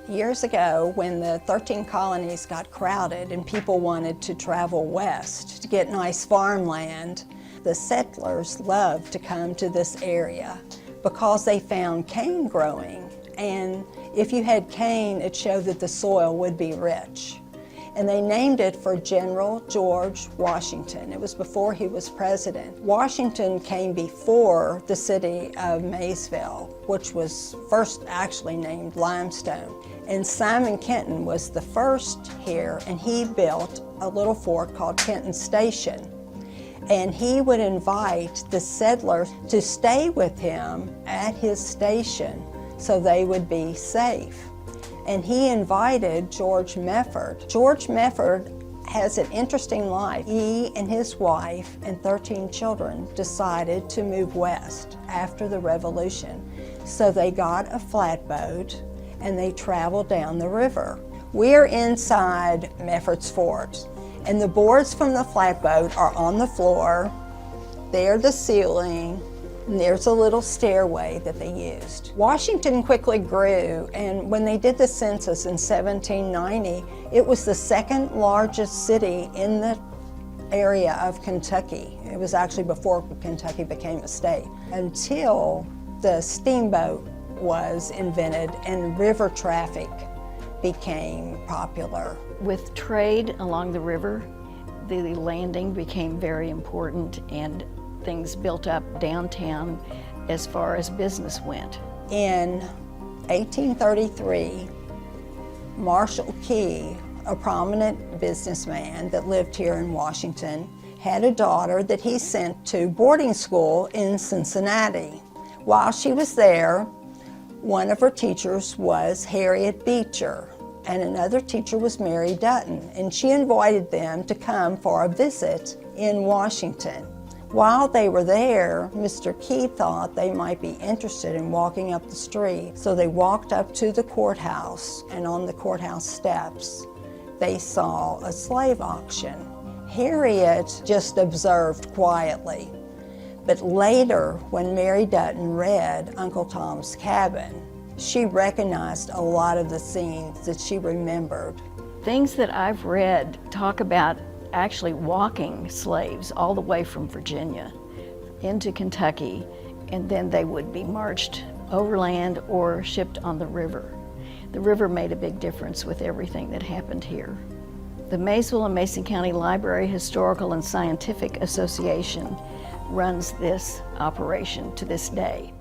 Years ago, when the 13 colonies got crowded and people wanted to travel west to get nice farmland, the settlers loved to come to this area because they found cane growing. And if you had cane, it showed that the soil would be rich. And they named it for General George Washington. It was before he was president. Washington came before the city of Maysville, which was first actually named Limestone. And Simon Kenton was the first here, and he built a little fort called Kenton Station. And he would invite the settlers to stay with him at his station so they would be safe. And he invited George Mefford. George Mefford has an interesting life. He and his wife and 13 children decided to move west after the Revolution. So they got a flatboat and they traveled down the river. We're inside Mefford's fort, and the boards from the flatboat are on the floor. They're the ceiling. And there's a little stairway that they used. Washington quickly grew, and when they did the census in 1790, it was the second largest city in the area of Kentucky. It was actually before Kentucky became a state, until the steamboat was invented and river traffic became popular. With trade along the river, the landing became very important, and things built up downtown as far as business went. In 1833, Marshall Key, a prominent businessman that lived here in Washington, had a daughter that he sent to boarding school in Cincinnati. While she was there, one of her teachers was Harriet Beecher, and another teacher was Mary Dutton, and she invited them to come for a visit in Washington. While they were there, Mr. Key thought they might be interested in walking up the street. So they walked up to the courthouse, and on the courthouse steps, they saw a slave auction. Harriet just observed quietly. But later, when Mary Dutton read Uncle Tom's Cabin, she recognized a lot of the scenes that she remembered. Things that I've read talk about actually walking slaves all the way from Virginia into Kentucky, and then they would be marched overland or shipped on the river. The river made a big difference with everything that happened here. The Maysville and Mason County Library Historical and Scientific Association runs this operation to this day.